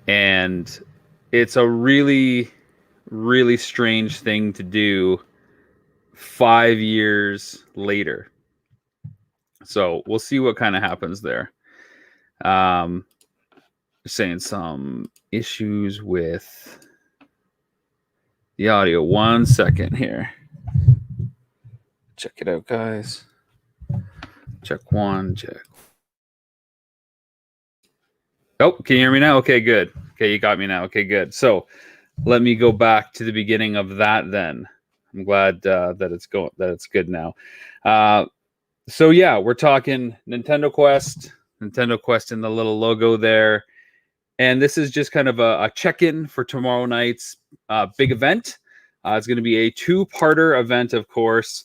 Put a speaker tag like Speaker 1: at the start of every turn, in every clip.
Speaker 1: And it's a really, really strange thing to do 5 years later. So we'll see what kind of happens there. Saying some issues with the audio. 1 second here. Check it out, guys. Check one, check. Oh, can you hear me now? Okay, good. Okay, you got me now. Okay, good. So let me go back to the beginning of that then. I'm glad that it's good now. So yeah, we're talking Nintendo Quest and the little logo there. And this is just kind of a check-in for tomorrow night's big event. It's going to be a two-parter event, of course.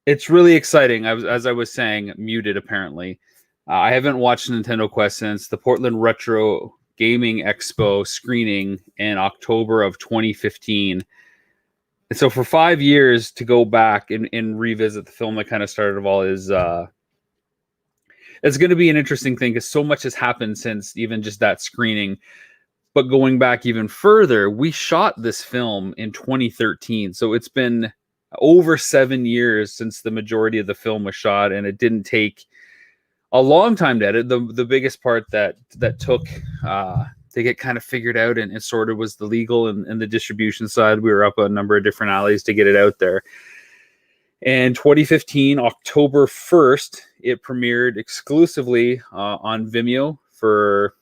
Speaker 1: It's really exciting. As I was saying, muted apparently. I haven't watched Nintendo Quest since the Portland Retro Gaming Expo screening in October of 2015. And so for 5 years to go back and revisit the film that kind of started it all is it's going to be an interesting thing because so much has happened since even just that screening. But going back even further, we shot this film in 2013. So it's been over 7 years since the majority of the film was shot, and it didn't take a long time to edit. The biggest part that took to get kind of figured out and sorted was the legal and the distribution side. We were up a number of different alleys to get it out there. And 2015, October 1st, it premiered exclusively on Vimeo for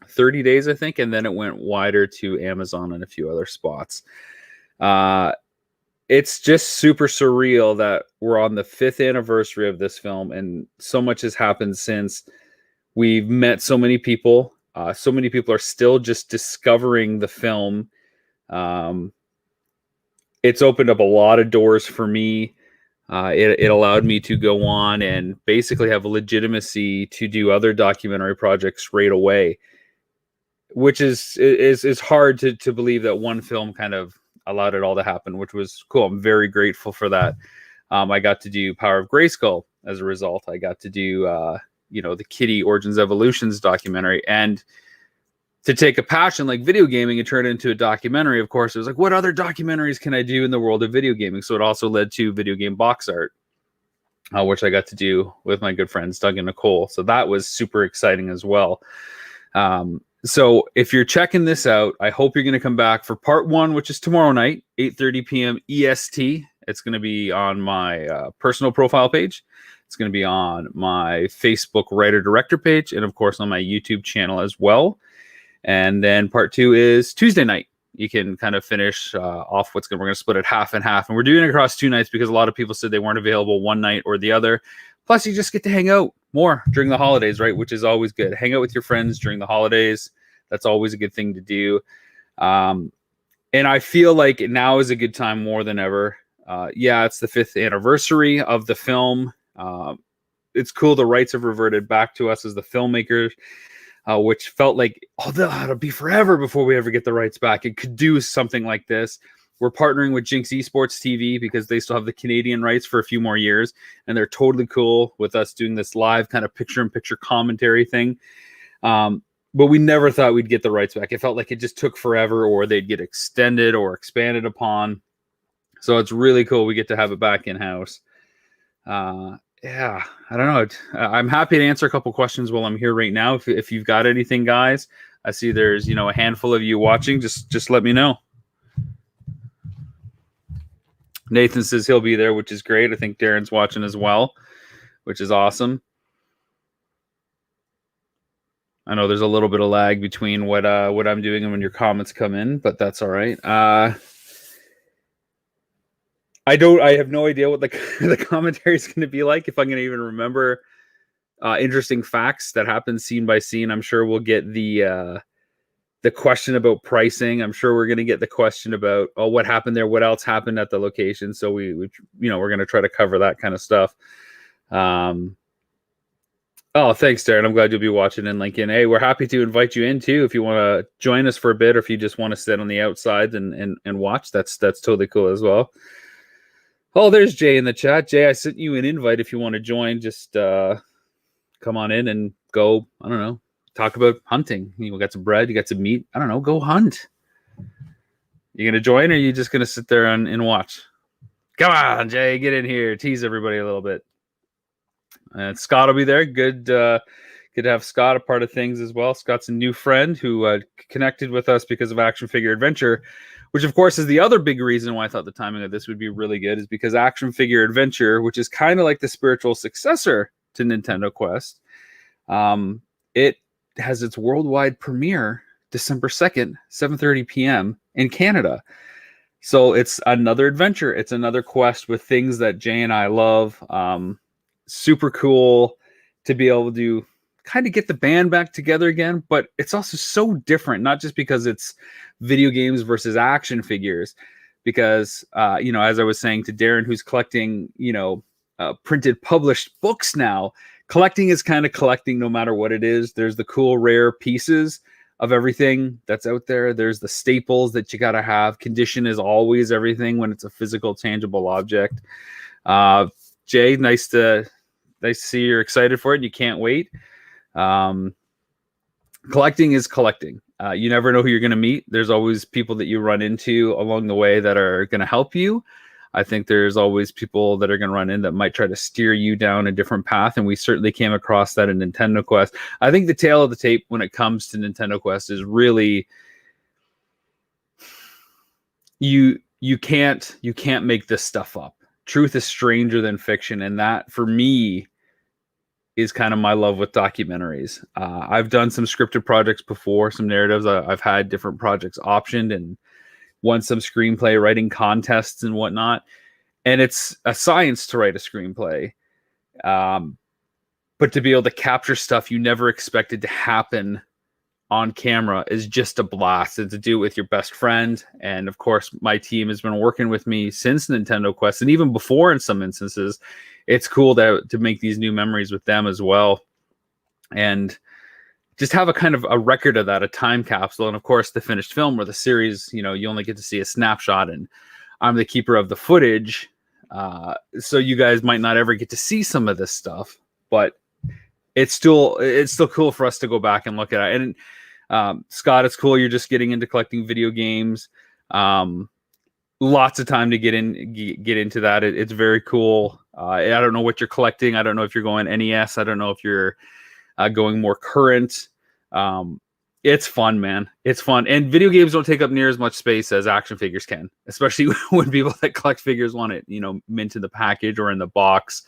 Speaker 1: 30 days, I think, and then it went wider to Amazon and a few other spots. It's just super surreal that we're on the 5th anniversary of this film, and so much has happened since. We've met so many people. So many people are still just discovering the film. It's opened up a lot of doors for me. It allowed me to go on and basically have a legitimacy to do other documentary projects right away, which is hard to believe that one film kind of allowed it all to happen, which was cool. I'm very grateful for that. I got to do Power of Grayskull as a result. I got to do the Kitty Origins Evolutions documentary, and to take a passion like video gaming and turn it into a documentary, of course, it was like, what other documentaries can I do in the world of video gaming? So it also led to video game box art, which I got to do with my good friends, Doug and Nicole. So that was super exciting as well. So if you're checking this out, I hope you're going to come back for part one, which is tomorrow night, 8:30 p.m. EST. It's going to be on my personal profile page. It's going to be on my Facebook writer-director page, and of course on my YouTube channel as well. And then part two is Tuesday night. You can kind of finish off we're going to split it half and half. And we're doing it across 2 nights because a lot of people said they weren't available one night or the other. Plus, you just get to hang out more during the holidays, right? Which is always good. Hang out with your friends during the holidays. That's always a good thing to do. And I feel like now is a good time more than ever. It's the 5th anniversary of the film. It's cool. The rights have reverted back to us as the filmmakers. Which felt like, it'll be forever before we ever get the rights back. It could do something like this. We're partnering with Jinx Esports TV because they still have the Canadian rights for a few more years, and they're totally cool with us doing this live kind of picture-in-picture commentary thing. But we never thought we'd get the rights back. It felt like it just took forever, or they'd get extended or expanded upon. So it's really cool we get to have it back in-house. I don't know. I'm happy to answer a couple questions while I'm here right now. If you've got anything, guys, I see there's a handful of you watching. Just let me know. Nathan says he'll be there, which is great. I think Darren's watching as well, which is awesome. I know there's a little bit of lag between what I'm doing and when your comments come in, but that's all right. I have no idea what the commentary is going to be like, if I'm going to even remember interesting facts that happen scene by scene. I'm sure we'll get the question about pricing. I'm sure we're going to get the question about what happened there, what else happened at the location. So we're going to try to cover that kind of stuff. Thanks, Darren. I'm glad you'll be watching in Lincoln. Hey, we're happy to invite you in too if you want to join us for a bit, or if you just want to sit on the outside and watch. That's totally cool as well. Oh, there's Jay in the chat. Jay, I sent you an invite if you want to join. Just come on in and go, I don't know, talk about hunting. You got some bread, you got some meat. I don't know, go hunt. You gonna join, or are you just gonna sit there and watch? Come on, Jay, get in here, tease everybody a little bit. And Scott will be there. Good to have Scott a part of things as well. Scott's a new friend who connected with us because of Action Figure Adventure, which of course is the other big reason why I thought the timing of this would be really good, is because Action Figure Adventure, which is kind of like the spiritual successor to Nintendo Quest, it has its worldwide premiere December 2nd, 7:30 p.m. in Canada. So it's another adventure. It's another quest with things that Jay and I love. Super cool to be able to kind of get the band back together again, but it's also so different, not just because it's video games versus action figures, because, as I was saying to Darren, who's collecting, printed published books now, collecting is kind of collecting no matter what it is. There's the cool, rare pieces of everything that's out there. There's the staples that you got to have. Condition is always everything when it's a physical, tangible object. Jay, nice to see you're excited for it. You can't wait. Collecting is collecting. You never know who you're going to meet. There's always people that you run into along the way that are going to help you. I think there's always people that are going to run in that might try to steer you down a different path, and we certainly came across that in Nintendo Quest. I think the tail of the tape when it comes to Nintendo Quest is really you can't make this stuff up. Truth is stranger than fiction, and that for me is kind of my love with documentaries. I've done some scripted projects before, some narratives. I've had different projects optioned and won some screenplay writing contests and whatnot. And it's a science to write a screenplay. But to be able to capture stuff you never expected to happen on camera is just a blast. And to do it with your best friend. And of course, my team has been working with me since Nintendo Quest, and even before in some instances. It's cool to make these new memories with them as well. And just have a kind of a record of that, a time capsule. And of course, the finished film or the series, you only get to see a snapshot, and I'm the keeper of the footage. So you guys might not ever get to see some of this stuff, but it's still cool for us to go back and look at it. And Scott, it's cool. You're just getting into collecting video games. Lots of time to get into that. It's very cool. I don't know what you're collecting. I don't know if you're going NES. I don't know if you're going more current. It's fun, man. It's fun. And video games don't take up near as much space as action figures can, especially when people that collect figures want it, mint in the package or in the box.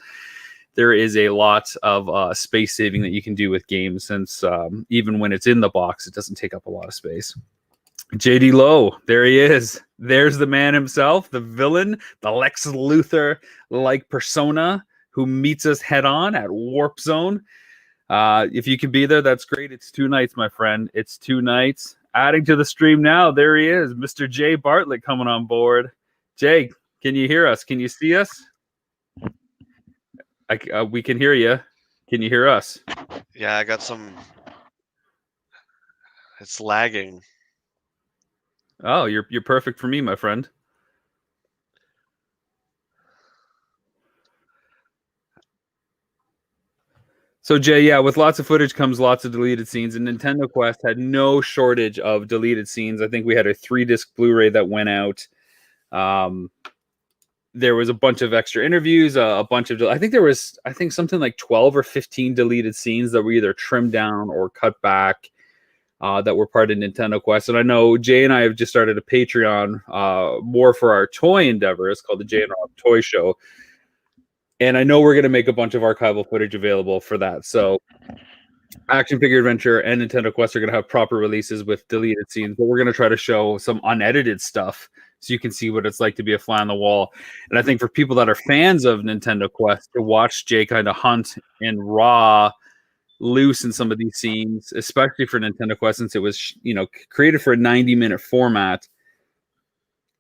Speaker 1: There is a lot of space saving that you can do with games, since even when it's in the box, it doesn't take up a lot of space. JD Lowe, there he is. There's the man himself, the villain, the Lex Luthor-like persona who meets us head on at Warp Zone. If you can be there, that's great. It's 2 nights, my friend. It's 2 nights. Adding to the stream now, there he is, Mr. Jay Bartlett coming on board. Jay, can you hear us? Can you see us? We can hear you. Can you hear us?
Speaker 2: Yeah, I got some. It's lagging.
Speaker 1: Oh, you're perfect for me, my friend. So Jay, yeah, with lots of footage comes lots of deleted scenes, and Nintendo Quest had no shortage of deleted scenes. I think we had a 3-disc Blu-ray that went out. There was a bunch of extra interviews, a bunch of, I think something like 12 or 15 deleted scenes that were either trimmed down or cut back. That were part of Nintendo Quest. And I know Jay and I have just started a Patreon more for our toy endeavor. It's called the Jay and Rob Toy Show. And I know we're going to make a bunch of archival footage available for that. So Action Figure Adventure and Nintendo Quest are going to have proper releases with deleted scenes, but we're going to try to show some unedited stuff so you can see what it's like to be a fly on the wall. And I think for people that are fans of Nintendo Quest, to watch Jay kind of hunt and raw loose in some of these scenes, especially for Nintendo Quest, since it was created for a 90-minute format,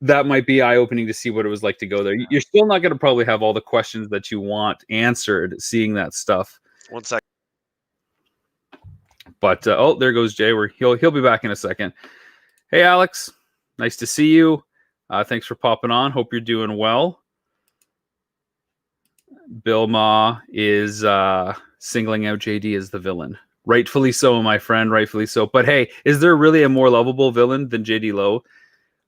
Speaker 1: that might be eye-opening to see what it was like to go there. You're still not going to probably have all the questions that you want answered seeing that stuff.
Speaker 2: 1 second.
Speaker 1: But there goes Jay. He'll be back in a second. Hey Alex, nice to see you. Thanks for popping on. Hope you're doing well. Bill Ma is singling out JD as the villain. Rightfully so, my friend. Rightfully so. But hey, is there really a more lovable villain than JD Lowe?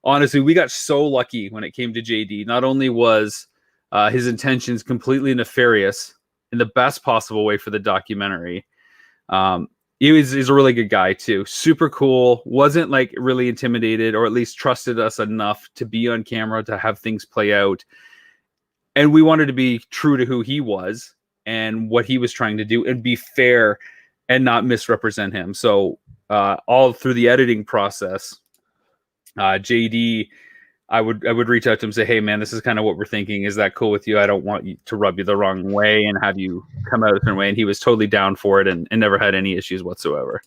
Speaker 1: Honestly, we got so lucky when it came to JD. Not only was his intentions completely nefarious in the best possible way for the documentary, um, he's a really good guy too. Super cool. Wasn't like really intimidated, or at least trusted us enough to be on camera to have things play out. And we wanted to be true to who he was and what he was trying to do, and be fair and not misrepresent him. So all through the editing process, JD, I would reach out to him and say, hey man, this is kind of what we're thinking. Is that cool with you? I don't want you to rub you the wrong way and have you come out a certain way. And he was totally down for it, and never had any issues whatsoever.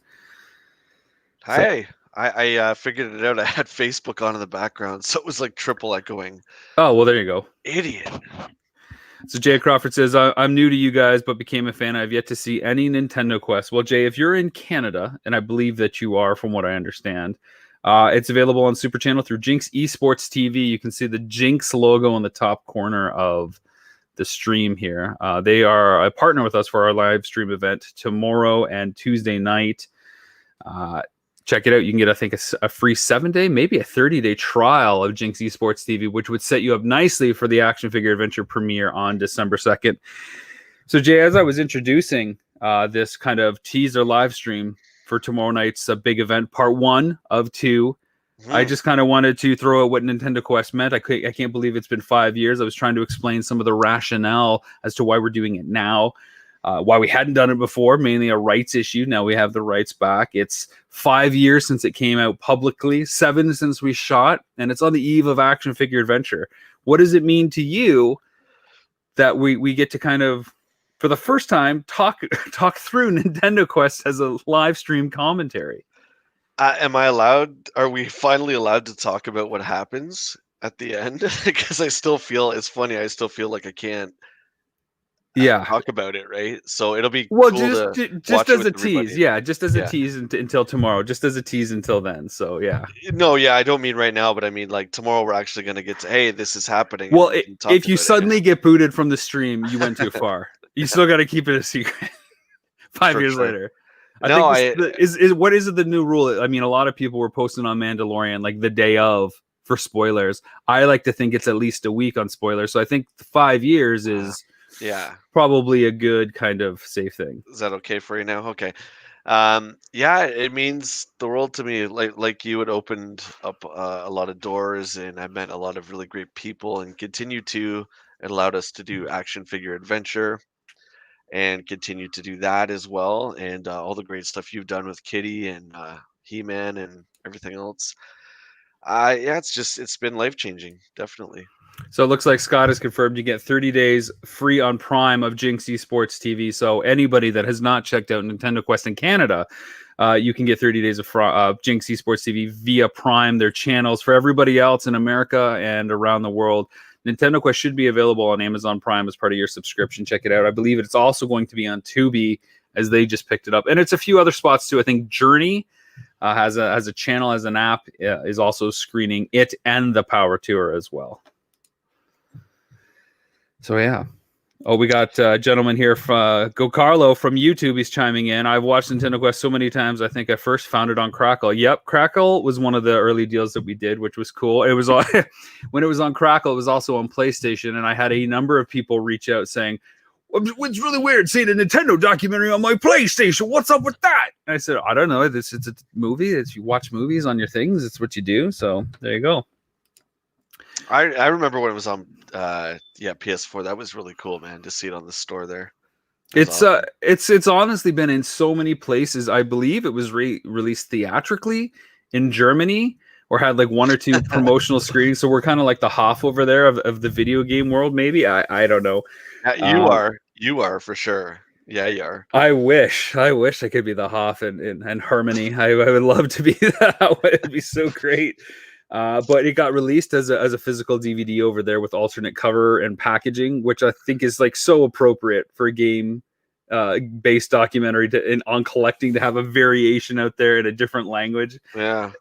Speaker 2: Hey, I figured it out. I had Facebook on in the background, so it was like triple echoing.
Speaker 1: Oh, well, there you go.
Speaker 2: Idiot.
Speaker 1: So Jay Crawford says, I'm new to you guys, but became a fan. I've yet to see any Nintendo Quest. Well, Jay, if you're in Canada, and I believe that you are from what I understand, it's available on Super Channel through Jinx Esports TV. You can see the Jinx logo in the top corner of the stream here. They are a partner with us for our live stream event tomorrow and Tuesday night. Check it out. You can get, I think, a free 7-day, maybe a 30-day trial of Jinx Esports TV, which would set you up nicely for the action figure adventure premiere on December 2nd. So, Jay, as I was introducing this kind of teaser live stream for tomorrow night's big event, part 1 of 2, I just kind of wanted to throw out what Nintendo Quest meant. I can't believe it's been 5 years. I was trying to explain some of the rationale as to why we're doing it now. Why we hadn't done it before, mainly a rights issue. Now we have the rights back. It's 5 years since it came out publicly, 7 since we shot, and it's on the eve of Action Figure Adventure. What does it mean to you that we get to kind of, for the first time, talk through Nintendo Quest as a live stream commentary?
Speaker 2: Am I allowed? Are we finally allowed to talk about what happens at the end? Because I still feel, it's funny. I still feel like I can't. Talk about it, right? So it'll be
Speaker 1: well,
Speaker 2: cool
Speaker 1: just as a
Speaker 2: everybody.
Speaker 1: tease, just as a tease until tomorrow, just as a tease until then. So
Speaker 2: no, I don't mean right now, but I mean like tomorrow we're actually going to get to, hey, this is happening.
Speaker 1: Well, if you suddenly get booted from the stream, you went too far. You still got to keep it a secret. 5 years later. What is it, the new rule? I mean, a lot of people were posting on Mandalorian like the day of for spoilers. I like to think it's at least a week on spoilers. So I think 5 years is probably a good kind of safe thing.
Speaker 2: Is that okay for you now? Okay. It means the world to me. Like you, it opened up a lot of doors, and I met a lot of really great people, and continue to. It allowed us to do Action Figure Adventure, and continue to do that as well, and all the great stuff you've done with Kitty and He-Man and everything else. It's been life-changing, definitely.
Speaker 1: So it looks like Scott has confirmed you get 30 days free on Prime of Jinx Esports TV. So anybody that has not checked out Nintendo Quest in Canada, you can get 30 days of Jinx Esports TV via Prime, their channels. For everybody else in America and around the world, Nintendo Quest should be available on Amazon Prime as part of your subscription. Check it out. I believe it's also going to be on Tubi, as they just picked it up. And it's a few other spots too. I think Journey has a channel, as an app, is also screening it and the Power Tour as well. So we got a gentleman here from Go Carlo from YouTube. He's chiming in. I've watched Nintendo Quest so many times. I think I first found it on Crackle. Yep, Crackle was one of the early deals that we did, which was cool. It was on, when it was on Crackle, it was also on PlayStation, and I had a number of people reach out saying, "It's really weird seeing a Nintendo documentary on my PlayStation. What's up with that?" And I said, "I don't know. It's a movie. You watch movies on your things. It's what you do. So there you go."
Speaker 2: I remember when it was on PS4. That was really cool, man, to see it on the store there.
Speaker 1: It's awesome. It's honestly been in so many places. I believe it was released theatrically in Germany, or had like 1 or 2 promotional screenings. So we're kind of like the Hoff over there of the video game world, maybe. I don't know.
Speaker 2: You are for sure. Yeah, you are.
Speaker 1: I wish I could be the Hoff and Harmony. I would love to be that. It'd be so great. But it got released as a physical DVD over there with alternate cover and packaging, which I think is like so appropriate for a game based documentary on collecting, to have a variation out there in a different language.
Speaker 2: Yeah.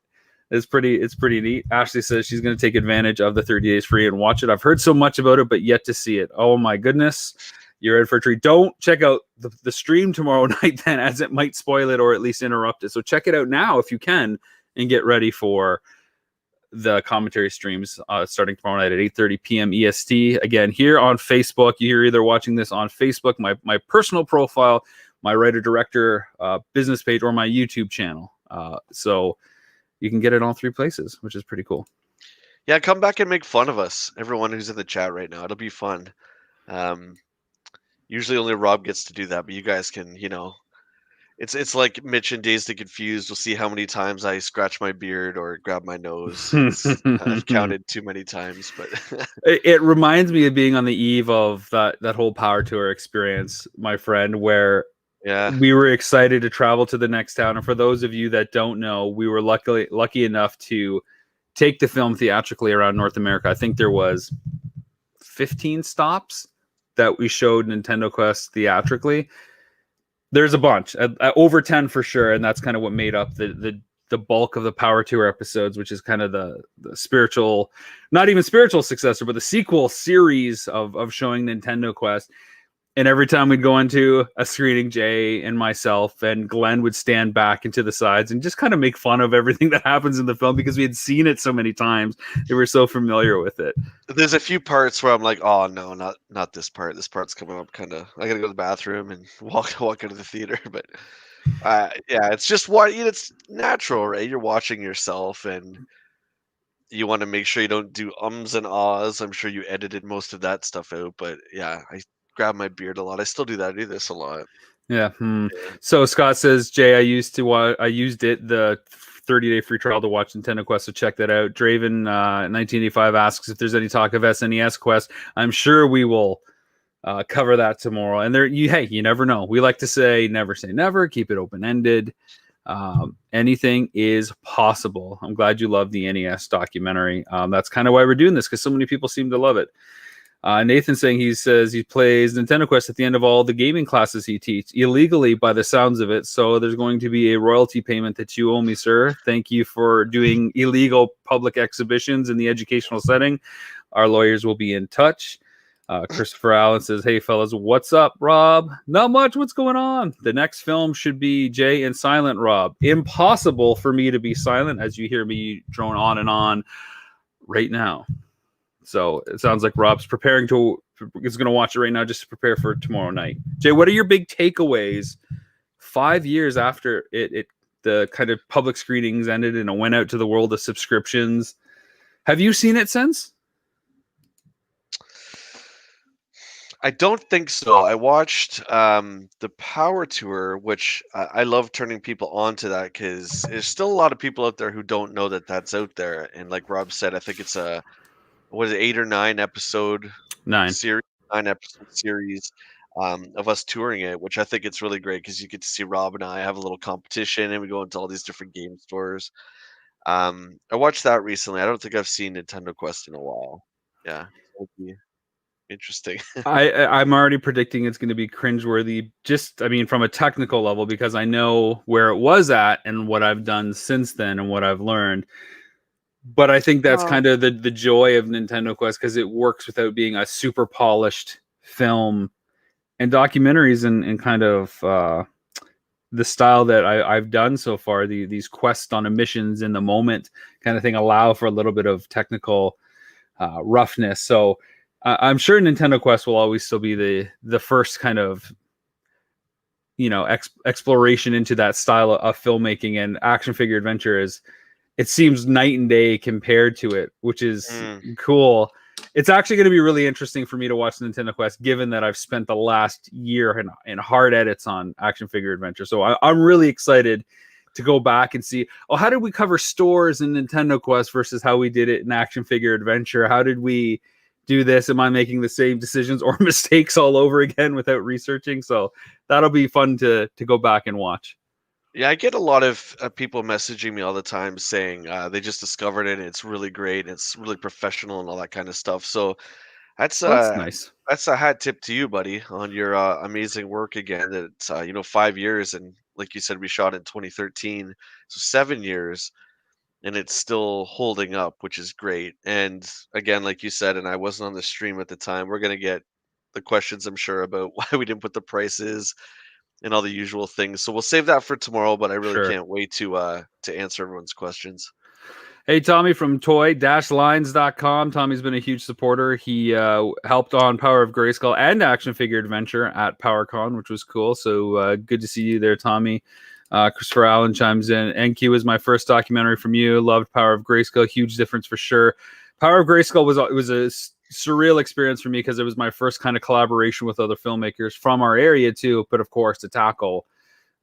Speaker 1: It's pretty neat. Ashley says she's going to take advantage of the 30 days free and watch it. I've heard so much about it, but yet to see it. Oh my goodness. you're in for a treat. Don't check out the stream tomorrow night then, as it might spoil it or at least interrupt it. So check it out now if you can, and get ready for the commentary streams starting tomorrow night at 8:30 p.m. EST. Again, here on Facebook. You're either watching this on Facebook, my personal profile, my writer director business page, or my YouTube channel. So you can get it all three places, which is pretty cool.
Speaker 2: Yeah, come back and make fun of us, everyone who's in the chat right now. It'll be fun. Usually only Rob gets to do that, but you guys can, it's like Mitch and Dazed and Confused. We'll see how many times I scratch my beard or grab my nose. I've counted too many times, but
Speaker 1: it reminds me of being on the eve of that whole Power Tour experience, my friend, where
Speaker 2: yeah,
Speaker 1: we were excited to travel to the next town. And for those of you that don't know, we were lucky enough to take the film theatrically around North America. I think there was 15 stops that we showed Nintendo Quest theatrically. There's a bunch, over 10 for sure, and that's kind of what made up the bulk of the Power Tour episodes, which is kind of the spiritual, not even spiritual successor, but the sequel series of showing Nintendo Quest. And every time we'd go into a screening, Jay and myself and Glenn would stand back into the sides and just kind of make fun of everything that happens in the film, because we had seen it so many times. They were so familiar with it.
Speaker 2: there's a few parts where I'm like, oh no, not this part. This part's coming up kind of. I gotta go to the bathroom and walk into the theater. But yeah, it's just it's natural, right? You're watching yourself and you want to make sure you don't do ums and ahs. I'm sure you edited most of that stuff out, but yeah, I grab my beard a lot. I still do that. I do this a lot.
Speaker 1: Yeah.
Speaker 2: Yeah.
Speaker 1: So Scott says, Jay, I used it the 30-day free trial to watch Nintendo Quest, so check that out. Draven 1985 asks if there's any talk of SNES Quest. I'm sure we will cover that tomorrow. And you never know. We like to say never. Keep it open ended. Anything is possible. I'm glad you love the NES documentary. That's kind of why we're doing this, because so many people seem to love it. Nathan saying he says he plays Nintendo Quest at the end of all the gaming classes he teaches, illegally by the sounds of it. So there's going to be a royalty payment that you owe me, sir. Thank you for doing illegal public exhibitions in the educational setting. Our lawyers will be in touch. Christopher Allen says, hey, fellas, what's up, Rob? Not much. What's going on? The next film should be Jay and Silent Rob. Impossible for me to be silent, as you hear me drone on and on right now. So it sounds like Rob's is going to watch it right now just to prepare for tomorrow night. Jay, what are your big takeaways 5 years after the kind of public screenings ended and it went out to the world of subscriptions? Have you seen it since?
Speaker 2: I don't think so. I watched the Power Tour, which I love turning people on to that, because there's still a lot of people out there who don't know that that's out there. And like Rob said, I think it's a 8 or 9 episode
Speaker 1: 9.
Speaker 2: series, 9 episode series of us touring it, which I think it's really great because you get to see Rob and I have a little competition and we go into all these different game stores. I watched that recently. I don't think I've seen Nintendo Quest in a while. Yeah, it'll be interesting.
Speaker 1: I'm already predicting it's going to be cringeworthy, from a technical level, because I know where it was at and what I've done since then and what I've learned. But I think that's kind of the joy of Nintendo Quest, because it works without being a super polished film. And documentaries and kind of the style that I've done so far, these quests on missions in the moment kind of thing, allow for a little bit of technical roughness. So I'm sure Nintendo Quest will always still be the first kind of exploration into that style of filmmaking, and action figure adventure it seems night and day compared to it, which is cool. It's actually going to be really interesting for me to watch Nintendo Quest, given that I've spent the last year in hard edits on action figure adventure. So I'm really excited to go back and see, how did we cover stores in Nintendo Quest versus how we did it in action figure adventure? How did we do this? Am I making the same decisions or mistakes all over again without researching? So that'll be fun to go back and watch.
Speaker 2: Yeah, I get a lot of people messaging me all the time saying they just discovered it and it's really great, and it's really professional and all that kind of stuff. So that's
Speaker 1: Well, that's nice.
Speaker 2: that's a hat tip to you, buddy, on your amazing work again. That 5 years, and like you said, we shot in 2013, so 7 years, and it's still holding up, which is great. And again, like you said, and I wasn't on the stream at the time, we're gonna get the questions, I'm sure, about why we didn't put the prices and all the usual things. So we'll save that for tomorrow, but I really
Speaker 1: Sure.
Speaker 2: can't wait to answer everyone's questions.
Speaker 1: Hey, Tommy from toy-lines.com. Tommy's been a huge supporter. He helped on Power of Grayskull and Action Figure Adventure at PowerCon, which was cool. So good to see you there, Tommy. Christopher Allen chimes in. NQ was my first documentary from you. Loved Power of Grayskull. Huge difference for sure. Power of Grayskull was a surreal experience for me because it was my first kind of collaboration with other filmmakers from our area too. But of course, to tackle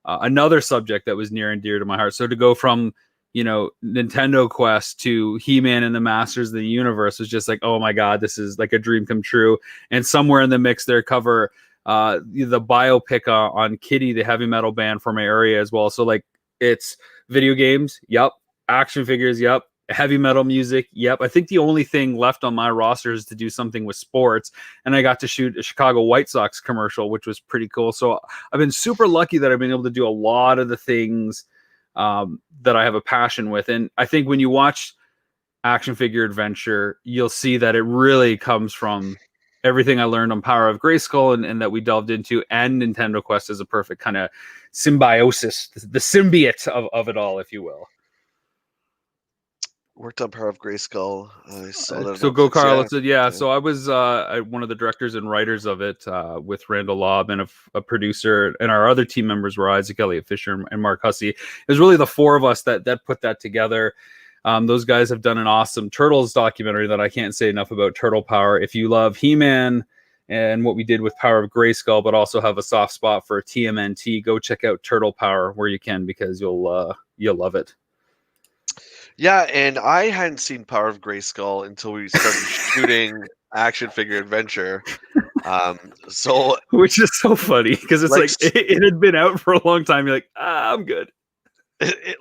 Speaker 1: another subject that was near and dear to my heart. So to go from Nintendo Quest to He-Man and the Masters of the Universe was just like, oh my God, this is like a dream come true. And somewhere in the mix there cover the biopic on Kitty, the heavy metal band from my area as well. So like it's video games, yep. Action figures, yep. Heavy metal music, yep. I think the only thing left on my roster is to do something with sports. And I got to shoot a Chicago White Sox commercial, which was pretty cool. So I've been super lucky that I've been able to do a lot of the things that I have a passion with. And I think when you watch Action Figure Adventure, you'll see that it really comes from everything I learned on Power of Grayskull and that we delved into, and Nintendo Quest is a perfect kind of symbiosis, the symbiote of it all, if you will.
Speaker 2: Worked on Power of Grayskull. I saw that on
Speaker 1: So go
Speaker 2: Netflix.
Speaker 1: Carl. Yeah. So I was one of the directors and writers of it with Randall Lobb and a producer, and our other team members were Isaac Elliott Fisher and Mark Hussey. It was really the four of us that put that together. Those guys have done an awesome Turtles documentary that I can't say enough about. Turtle Power. If you love He-Man and what we did with Power of Grayskull, but also have a soft spot for TMNT, go check out Turtle Power where you can, because you'll love it.
Speaker 2: Yeah, and I hadn't seen Power of Grayskull until we started shooting Action Figure Adventure. So
Speaker 1: which is so funny because it's like it had been out for a long time. You're like, I'm good.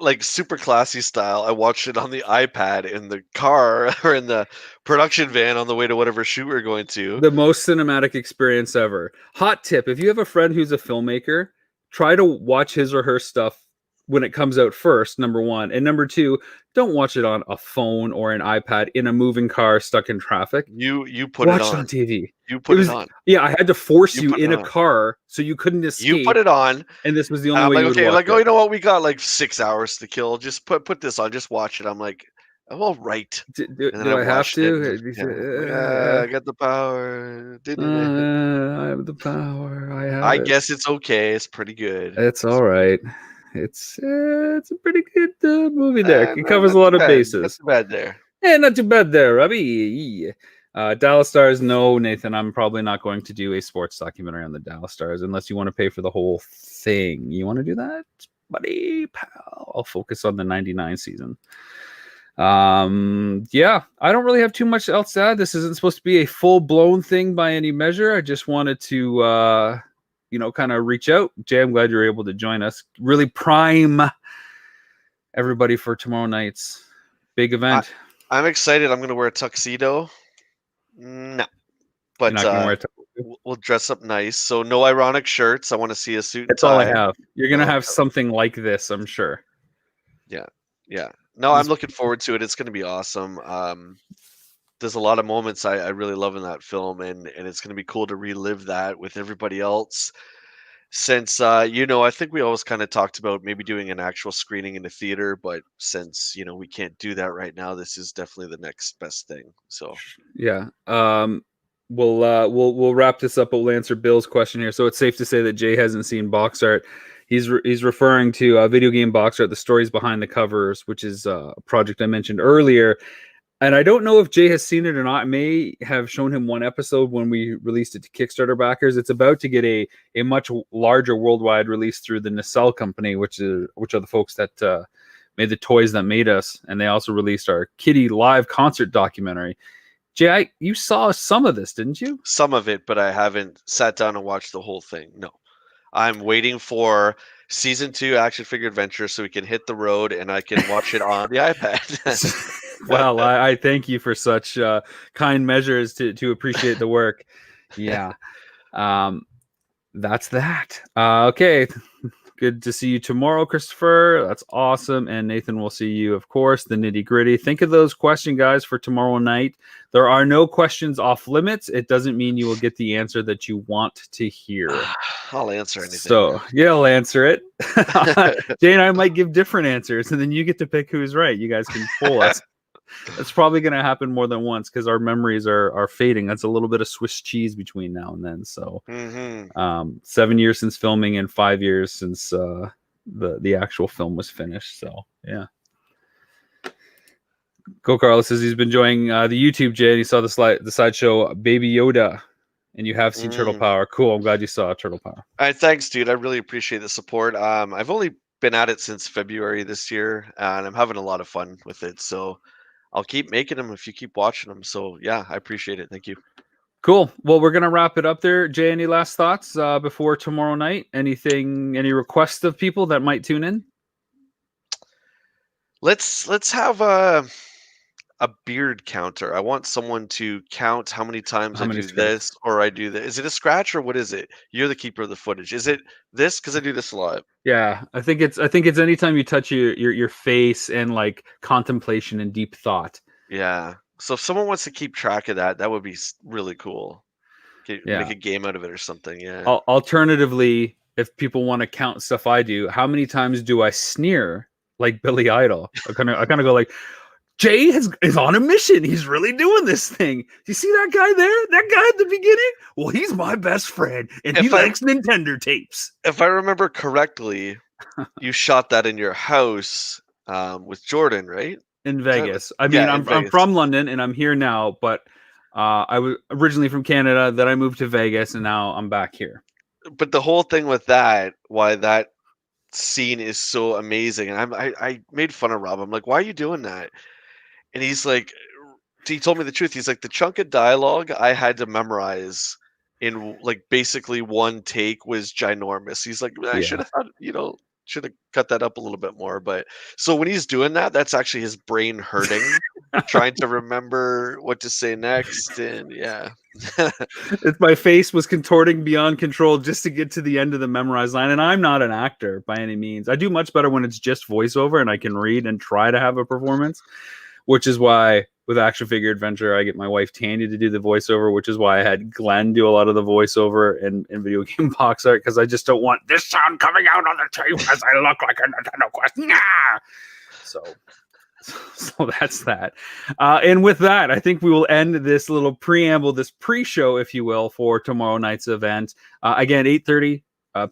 Speaker 2: Like super classy style. I watched it on the iPad in the car or in the production van on the way to whatever shoot we we're going to.
Speaker 1: The most cinematic experience ever. Hot tip: if you have a friend who's a filmmaker, try to watch his or her stuff when it comes out first, number one. And number two, don't watch it on a phone or an iPad in a moving car stuck in traffic.
Speaker 2: You put it on.
Speaker 1: Watch it on TV.
Speaker 2: You put it on.
Speaker 1: Yeah, I had to force you in a car so you couldn't escape.
Speaker 2: You put it on.
Speaker 1: And this was the only way you would watch
Speaker 2: like,
Speaker 1: it.
Speaker 2: oh, you know what? We got like 6 hours to kill. Just put this on. Just watch it. I'm like, I'm all right.
Speaker 1: Do I have to?
Speaker 2: I got the power.
Speaker 1: I have the power.
Speaker 2: I guess it's okay. It's pretty good.
Speaker 1: It's all right. It's a pretty good movie there. It covers a lot of bases.
Speaker 2: Not too bad there.
Speaker 1: Yeah, not too bad there, Robbie. Dallas Stars, no, Nathan. I'm probably not going to do a sports documentary on the Dallas Stars unless you want to pay for the whole thing. You want to do that, buddy, pal? I'll focus on the '99 season. Yeah, I don't really have too much else to add. This isn't supposed to be a full-blown thing by any measure. I just wanted to kind of reach out. Jay, I'm glad you're able to join us. Really prime everybody for tomorrow night's big event.
Speaker 2: I'm excited. I'm going to wear a tuxedo. No, but we'll dress up nice. So no ironic shirts. I want to see a suit and
Speaker 1: That's
Speaker 2: tie.
Speaker 1: all I have. You're going to have something like this, I'm sure.
Speaker 2: Yeah. No, I'm looking forward to it. It's going to be awesome. There's a lot of moments I really love in that film, and it's going to be cool to relive that with everybody else. Since I think we always kind of talked about maybe doing an actual screening in the theater, but since we can't do that right now, this is definitely the next best thing. So
Speaker 1: yeah, we'll wrap this up. We'll answer Bill's question here. So it's safe to say that Jay hasn't seen box art. He's referring to video game box art, the stories behind the covers, which is a project I mentioned earlier. And I don't know if Jay has seen it or not. I may have shown him one episode when we released it to Kickstarter backers. It's about to get a much larger worldwide release through the Nacelle company, which are the folks that made the toys that made us. And they also released our Kitty live concert documentary. Jay, you saw some of this, didn't you?
Speaker 2: Some of it, but I haven't sat down and watched the whole thing. No. I'm waiting for season 2 Action Figure Adventure so we can hit the road and I can watch it on the iPad.
Speaker 1: Well, I thank you for such kind measures to appreciate the work. Yeah. That's that. Okay. Good to see you tomorrow, Christopher. That's awesome. And Nathan, will see you, of course, the nitty gritty. Think of those questions, guys, for tomorrow night. There are no questions off limits. It doesn't mean you will get the answer that you want to hear.
Speaker 2: I'll answer anything.
Speaker 1: So, yeah, I'll answer it. Jay and I might give different answers, and then you get to pick who's right. You guys can pull us. That's probably going to happen more than once because our memories are fading. That's a little bit of Swiss cheese between now and then. So, 7 years since filming and 5 years since the actual film was finished. So, yeah. Go Carlos says he's been enjoying the YouTube, Jay, and he saw the sideshow Baby Yoda, and you have seen Turtle Power. Cool. I'm glad you saw Turtle Power.
Speaker 2: All right, thanks, dude. I really appreciate the support. I've only been at it since February this year, and I'm having a lot of fun with it. So I'll keep making them if you keep watching them. So yeah, I appreciate it. Thank you.
Speaker 1: Cool. Well, we're gonna wrap it up there. Jay, any last thoughts before tomorrow night? Any requests of people that might tune in?
Speaker 2: Let's have a beard counter. I want someone to count how many times I do this or I do this. Is it a scratch or what is it? You're the keeper of the footage. Is it this? Because I do this a lot.
Speaker 1: Yeah, I think it's anytime you touch your face and like contemplation and deep thought.
Speaker 2: Yeah. So if someone wants to keep track of that, that would be really cool. Make a game out of it or something. Yeah.
Speaker 1: Alternatively, if people want to count stuff I do, how many times do I sneer like Billy Idol? I kind of go like, Jay is on a mission. He's really doing this thing. Do you see that guy there? That guy at the beginning? Well, he's my best friend, and he likes Nintendo tapes.
Speaker 2: If I remember correctly, you shot that in your house with Jordan, right?
Speaker 1: In Vegas. I'm from London, and I'm here now, but I was originally from Canada. Then I moved to Vegas, and now I'm back here.
Speaker 2: But the whole thing with that, why that scene is so amazing, and I made fun of Rob. I'm like, why are you doing that? And he's like, he told me the truth. He's like, the chunk of dialogue I had to memorize in like basically one take was ginormous. He's like, I should have, should have cut that up a little bit more. But so when he's doing that, that's actually his brain hurting, trying to remember what to say next. And yeah.
Speaker 1: My face was contorting beyond control just to get to the end of the memorized line. And I'm not an actor by any means. I do much better when it's just voiceover and I can read and try to have a performance. Which is why with Action Figure Adventure, I get my wife Tanya to do the voiceover, which is why I had Glenn do a lot of the voiceover in video game box art, because I just don't want this sound coming out on the tape as I look like a Nintendo Quest. Nah! So that's that. And with that, I think we will end this little preamble, this pre-show, if you will, for tomorrow night's event. Again, 8:30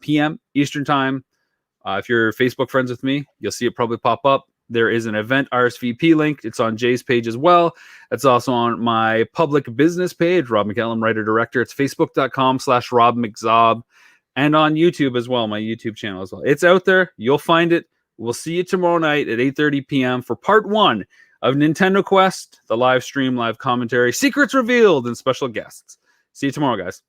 Speaker 1: p.m. Eastern Time. If you're Facebook friends with me, you'll see it probably pop up. There is an event RSVP link. It's on Jay's page as well. It's also on my public business page, Rob McCallum, writer-director. It's facebook.com/Rob McZob, and on YouTube as well, my YouTube channel as well. It's out there. You'll find it. We'll see you tomorrow night at 8:30 p.m. for part 1 of Nintendo Quest, the live stream, live commentary, secrets revealed, and special guests. See you tomorrow, guys.